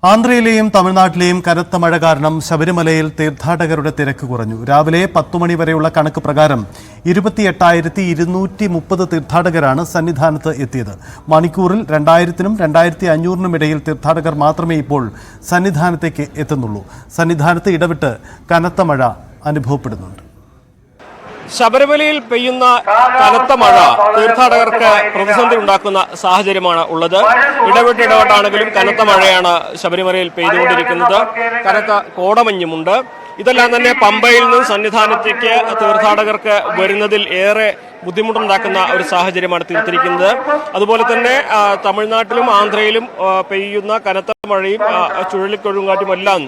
ആന്ധ്രയിലെയും തമിഴ്നാട്ടിലെയും കനത്ത മഴ കാരണം ശബരിമലയിൽ തീർത്ഥാടകരുടെ തിരക്ക് കുറഞ്ഞു. രാവിലെ 10 മണി വരെയുള്ള കണക്ക് പ്രകാരം 28,230 തീർത്ഥാടകരാണ് സന്നിധാനത്ത് എത്തിയത്. മണിക്കൂറിൽ 2000-നും 2500-നും ഇടയിൽ തീർത്ഥാടകർ മാത്രമേ ഇപ്പോൾ സന്നിധാനത്തേക്ക് എത്തുന്നുള്ളൂ. സന്നിധാനത്ത് ഇടവിട്ട് കനത്ത മഴ അനുഭവപ്പെടുന്നുണ്ട്. ശബരിമലയിൽ പെയ്യുന്ന കനത്ത മഴ തീർത്ഥാടകർക്ക് പ്രതിസന്ധി ഉണ്ടാക്കുന്ന സാഹചര്യമാണ് ഉള്ളത്. ഇടവിട്ടാണെങ്കിലും കനത്ത മഴയാണ് ശബരിമലയിൽ പെയ്തുകൊണ്ടിരിക്കുന്നത്. കനത്ത കോടമഞ്ഞുമുണ്ട്. ഇതെല്ലാം തന്നെ പമ്പയിൽ നിന്ന് സന്നിധാനത്തേക്ക് തീർത്ഥാടകർക്ക് വരുന്നതിൽ ഏറെ ബുദ്ധിമുട്ടുണ്ടാക്കുന്ന ഒരു സാഹചര്യമാണ് തീർത്തിരിക്കുന്നത്. അതുപോലെ തന്നെ തമിഴ്നാട്ടിലും ആന്ധ്രയിലും പെയ്യുന്ന കനത്ത മഴയും ചുഴലിക്കൊഴുങ്കാറ്റുമെല്ലാം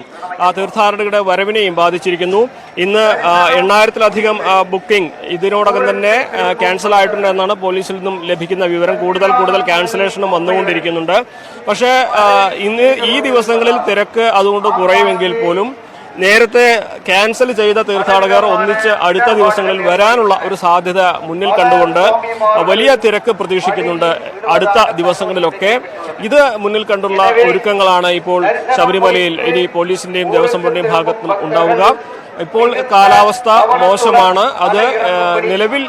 തീർത്ഥാടകരുടെ വരവിനെയും ബാധിച്ചിരിക്കുന്നു. ഇന്ന് 8000-ലധികം ബുക്കിംഗ് ഇതിനോടകം തന്നെ ക്യാൻസൽ ആയിട്ടുണ്ട് എന്നാണ് പോലീസിൽ നിന്നും ലഭിക്കുന്ന വിവരം. കൂടുതൽ ക്യാൻസലേഷനും വന്നുകൊണ്ടിരിക്കുന്നുണ്ട്. പക്ഷേ ഇന്ന് ഈ ദിവസങ്ങളിൽ തിരക്ക് അതുകൊണ്ട് കുറയുമെങ്കിൽ പോലും നേരത്തെ ക്യാൻസൽ ചെയ്ത തീർത്ഥാടകർ ഒന്നിച്ച് അടുത്ത ദിവസങ്ങളിൽ വരാനുള്ള ഒരു സാധ്യത മുന്നിൽ കണ്ടുകൊണ്ട് വലിയ തിരക്ക് പ്രതീക്ഷിക്കുന്നുണ്ട് അടുത്ത ദിവസങ്ങളിലൊക്കെ. ഇത് മുന്നിൽ കണ്ടുള്ള ഒരുക്കങ്ങളാണ് ഇപ്പോൾ ശബരിമലയിൽ ഇനി പോലീസിന്റെയും ദേവസ്വം ബോർഡിന്റെയും ഭാഗത്തും ഉണ്ടാവുക. ഇപ്പോൾ കാലാവസ്ഥ മോശമാണ്. അത് നിലവിൽ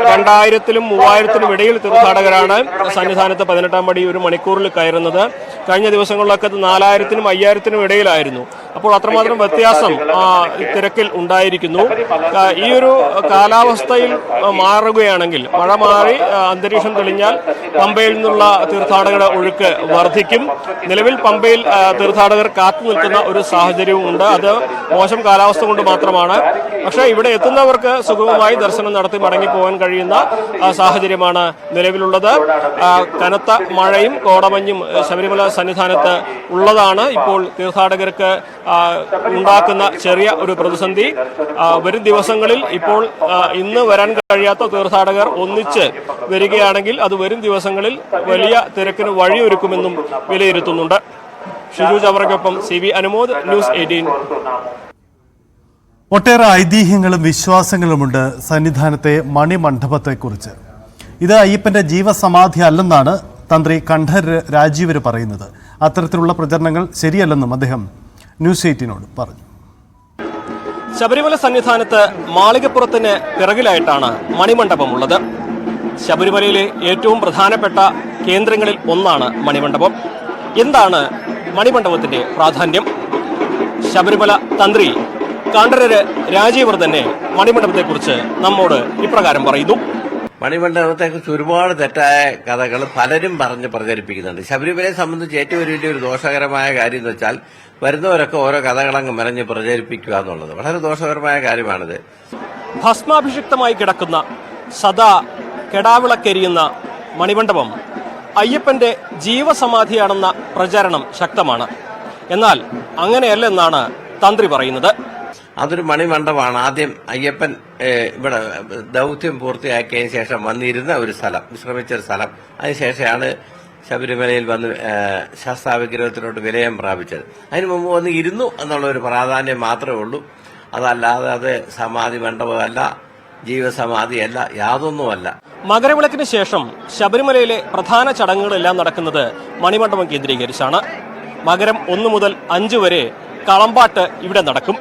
2000-നും 3000-നും ഇടയിൽ തീർത്ഥാടകരാണ് സന്നിധാനത്ത് 18-ാം പടി ഒരു മണിക്കൂറിൽ കയറുന്നത്. കഴിഞ്ഞ ദിവസങ്ങളിലൊക്കെ 4000-നും 5000-നും ഇടയിലായിരുന്നു. അപ്പോൾ അത്രമാത്രം വ്യത്യാസം തിരക്കിൽ ഉണ്ടായിരിക്കുന്നു. ഈ ഒരു കാലാവസ്ഥയിൽ മാറുകയാണെങ്കിൽ, മഴ മാറി അന്തരീക്ഷം തെളിഞ്ഞാൽ പമ്പയിൽ നിന്നുള്ള തീർത്ഥാടകരുടെ ഒഴുക്ക് വർദ്ധിക്കും. നിലവിൽ പമ്പയിൽ തീർത്ഥാടകർ കാത്തു നിൽക്കുന്ന ഒരു സാഹചര്യവും ഉണ്ട്. അത് മോശം കാലാവസ്ഥ കൊണ്ട് മാത്രമാണ്. പക്ഷേ ഇവിടെ എത്തുന്നവർക്ക് സുഗമമായി ദർശനം നടത്തി മടങ്ങിപ്പോകാൻ കഴിയുന്ന സാഹചര്യമാണ് നിലവിലുള്ളത്. കനത്ത മഴയും കോടമഞ്ഞും ശബരിമല സന്നിധാനത്ത് ഉള്ളതാണ് ഇപ്പോൾ തീർത്ഥാടകർക്ക് ഉണ്ടാക്കുന്ന ചെറിയ ഒരു പ്രതിസന്ധി. വരും ദിവസങ്ങളിൽ ഇപ്പോൾ ഇന്ന് വരാൻ കഴിയാത്ത തീർത്ഥാടകർ ഒന്നിച്ച് വരികയാണെങ്കിൽ അത് വരും ദിവസങ്ങളിൽ വലിയ തിരക്കിന് വഴിയൊരുക്കുമെന്നും വിലയിരുത്തുന്നുണ്ട്. ഷിജു ചവറയ്ക്കൊപ്പം CB അനുമോദ്, ന്യൂസ് 18. ഒട്ടേറെ ഐതിഹ്യങ്ങളും വിശ്വാസങ്ങളുമുണ്ട് സന്നിധാനത്തെ മണിമണ്ഡപത്തെക്കുറിച്ച്. ഇത് അയ്യപ്പന്റെ ജീവസമാധി അല്ലെന്നാണ് തന്ത്രി കണ്ഠർ രാജീവര് പറയുന്നത്. അത്തരത്തിലുള്ള പ്രചരണങ്ങൾ ശരിയല്ലെന്നും അദ്ദേഹം ന്യൂസ് 18നോട് പറഞ്ഞു. ശബരിമല സന്നിധാനത്ത് മാളികപ്പുറത്തിന് പിറകിലായിട്ടാണ് മണിമണ്ഡപമുള്ളത്. ശബരിമലയിലെ ഏറ്റവും പ്രധാനപ്പെട്ട കേന്ദ്രങ്ങളിൽ ഒന്നാണ് മണിമണ്ഡപം. എന്താണ് മണിമണ്ഡപത്തിന്റെ പ്രാധാന്യം? ശബരിമല തന്ത്രി കണ്ഠരര് രാജീവർ തന്നെ മണിമണ്ഡപത്തെക്കുറിച്ച് നമ്മോട് ഇപ്രകാരം പറയുന്നു. മണിമണ്ഡപത്തെക്കുറിച്ച് ഒരുപാട് തെറ്റായ കഥകൾ പലരും പറഞ്ഞ് പ്രചരിപ്പിക്കുന്നുണ്ട്. ശബരിമലയെ സംബന്ധിച്ച് ഏറ്റവും വലിയൊരു ദോഷകരമായ കാര്യം എന്ന് വെച്ചാൽ വരുന്നവരൊക്കെ ഓരോ കഥകളങ്ങ് മെനഞ്ഞ് പ്രചരിപ്പിക്കുക എന്നുള്ളത് വളരെ ദോഷകരമായ കാര്യമാണിത്. ഭസ്മാഭിഷിക്തമായി കിടക്കുന്ന സദാ കെടാവിളക്കരിയുന്ന മണിമണ്ഡപം അയ്യപ്പന്റെ ജീവസമാധിയാണെന്ന പ്രചാരണം ശക്തമാണ്. എന്നാൽ അങ്ങനെയല്ലെന്നാണ് തന്ത്രി പറയുന്നത്. അതൊരു മണിമണ്ഡപമാണ്. ആദ്യം അയ്യപ്പൻ ഇവിടെ ദൌത്യം പൂർത്തിയാക്കിയതിനു ശേഷം വന്നിരുന്ന ഒരു സ്ഥലം, വിശ്രമിച്ചൊരു സ്ഥലം. അതിനുശേഷമാണ് ശബരിമലയിൽ വന്ന് ശാസ്താവിഗ്രഹത്തിലോട്ട് വിലയം പ്രാപിച്ചത്. അതിനു മുമ്പ് വന്ന് ഇരുന്നു എന്നുള്ള ഒരു പ്രാധാന്യം മാത്രമേ ഉള്ളൂ. അതല്ലാതെ അത് സമാധി മണ്ഡപമല്ല, ജീവസമാധിയല്ല, യാതൊന്നുമല്ല. മകരവിളക്കിന് ശേഷം ശബരിമലയിലെ പ്രധാന ചടങ്ങുകളെല്ലാം നടക്കുന്നത് മണിമണ്ഡപം കേന്ദ്രീകരിച്ചാണ്. മകരം 1 മുതൽ 5 വരെ കളമ്പാട്ട് ഇവിടെ നടക്കും.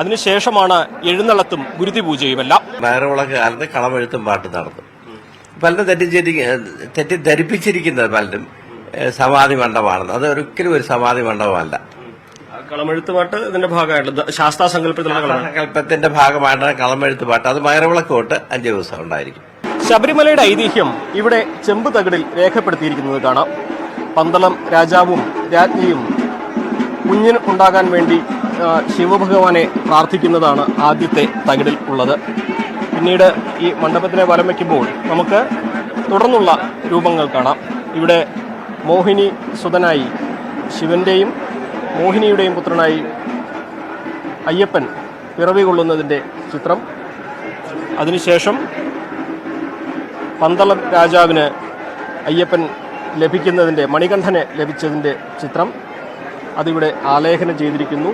അതിനുശേഷമാണ് എഴുന്നള്ളത്തും ഗുരുതിപൂജയുമെല്ലാം. മകരവിളക്ക് കാലത്ത് കളമെഴുത്തും പാട്ട് നടത്തും. പലരും തെറ്റിദ്ധരിപ്പിച്ചിരിക്കുന്നത് പലരും സമാധി മണ്ഡപമാണെന്ന്. അത് ഒരിക്കലും ഒരു സമാധി മണ്ഡപമല്ല. കളമെഴുത്ത് പാട്ട് ഇതിന്റെ ഭാഗമായിട്ട് ശാസ്താസങ്കല്പത്തിന്റെ ഭാഗമായിട്ടാണ് കളമെഴുത്ത് പാട്ട്. അത് മകരവിളക്ക് തൊട്ട് 5 ദിവസം ഉണ്ടായിരിക്കും. ശബരിമലയുടെ ഐതിഹ്യം ഇവിടെ ചെമ്പ് തകിടിൽ രേഖപ്പെടുത്തിയിരിക്കുന്നത് കാണാം. പന്തളം രാജാവും രാജ്ഞിയും കുഞ്ഞിന് ഉണ്ടാകാൻ വേണ്ടി ശിവഭഗവാനെ പ്രാർത്ഥിക്കുന്നതാണ് ആദ്യത്തെ തകിടിൽ ഉള്ളത്. പിന്നീട് ഈ മണ്ഡപത്തിനെ വലം വയ്ക്കുമ്പോൾ നമുക്ക് തുടർന്നുള്ള രൂപങ്ങൾ കാണാം. ഇവിടെ മോഹിനി സുതനായി ശിവന്റെയും മോഹിനിയുടെയും പുത്രനായി അയ്യപ്പൻ പിറവി കൊള്ളുന്നതിൻ്റെ ചിത്രം. അതിനുശേഷം പന്തളം രാജാവിന് അയ്യപ്പൻ ലഭിക്കുന്നതിൻ്റെ, മണികണ്ഠനെ ലഭിച്ചതിൻ്റെ ചിത്രം അതിവിടെ ആലേഖനം ചെയ്തിരിക്കുന്നു.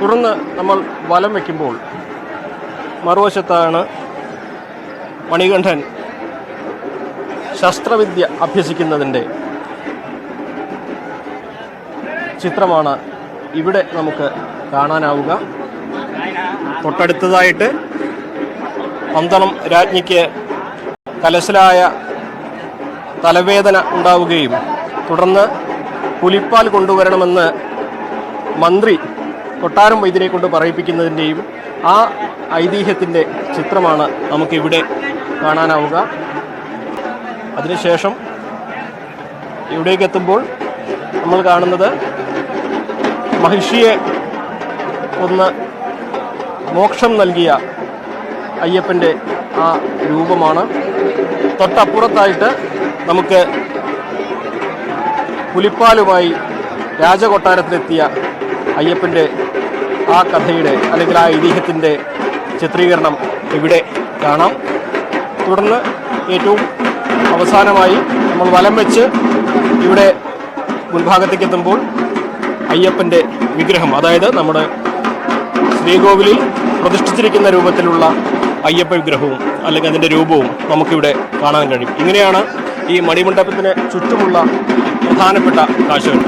തുടർന്ന് നമ്മൾ വലം വയ്ക്കുമ്പോൾ മറുവശത്താണ് മണികണ്ഠൻ ശസ്ത്രവിദ്യ അഭ്യസിക്കുന്നതിൻ്റെ ചിത്രമാണ് ഇവിടെ നമുക്ക് കാണാനാവുക. തൊട്ടടുത്തതായിട്ട് പന്തളം രാജ്ഞിക്ക് കലശലായ തലവേദന ഉണ്ടാവുകയും തുടർന്ന് പുലിപ്പാൽ കൊണ്ടുവരണമെന്ന് മന്ത്രി കൊട്ടാരം വൈദ്യരെ കൊണ്ട് പറയിപ്പിക്കുന്നതിൻ്റെയും ആ ഐതിഹ്യത്തിൻ്റെ ചിത്രമാണ് നമുക്കിവിടെ കാണാനാവുക. അതിനുശേഷം ഇവിടേക്ക് എത്തുമ്പോൾ നമ്മൾ കാണുന്നത് മഹിഷിയെ ഒന്ന് മോക്ഷം നൽകിയ അയ്യപ്പൻ്റെ ആ രൂപമാണ്. തൊട്ടപ്പുറത്തായിട്ട് നമുക്ക് പുലിപ്പാലുമായി രാജകൊട്ടാരത്തിലെത്തിയ അയ്യപ്പൻ്റെ ആ കഥയുടെ അല്ലെങ്കിൽ ആ ഐതിഹ്യത്തിൻ്റെ ചിത്രീകരണം ഇവിടെ കാണാം. തുടർന്ന് ഏറ്റവും അവസാനമായി നമ്മൾ വലം വെച്ച് ഇവിടെ മുൻഭാഗത്തേക്ക് എത്തുമ്പോൾ അയ്യപ്പൻ്റെ വിഗ്രഹം, അതായത് നമ്മുടെ ശ്രീകോവിലിൽ പ്രതിഷ്ഠിച്ചിരിക്കുന്ന രൂപത്തിലുള്ള അയ്യപ്പ വിഗ്രഹവും അല്ലെങ്കിൽ അതിൻ്റെ രൂപവും നമുക്കിവിടെ കാണാൻ കഴിയും. ഇങ്ങനെയാണ് ഈ മണിമണ്ഡപത്തിന് ചുറ്റുമുള്ള പ്രധാനപ്പെട്ട കാഴ്ചകൾ.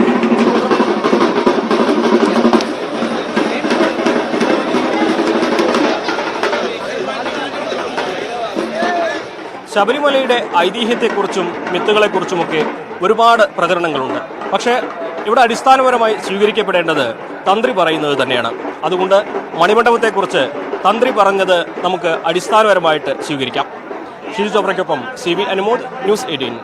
ശബരിമലയുടെ ഐതിഹ്യത്തെക്കുറിച്ചും മിത്തുകളെക്കുറിച്ചുമൊക്കെ ഒരുപാട് പ്രചരണങ്ങളുണ്ട്. പക്ഷേ ഇവിടെ അടിസ്ഥാനപരമായി സ്വീകരിക്കപ്പെടേണ്ടത് തന്ത്രി പറയുന്നത് തന്നെയാണ്. അതുകൊണ്ട് മണിമണ്ഡപത്തെക്കുറിച്ച് തന്ത്രി പറഞ്ഞത് നമുക്ക് അടിസ്ഥാനപരമായിട്ട് സ്വീകരിക്കാം. ഷിജു ചോപ്രയ്ക്കൊപ്പം CB അനുമോദ്, ന്യൂസ് 18.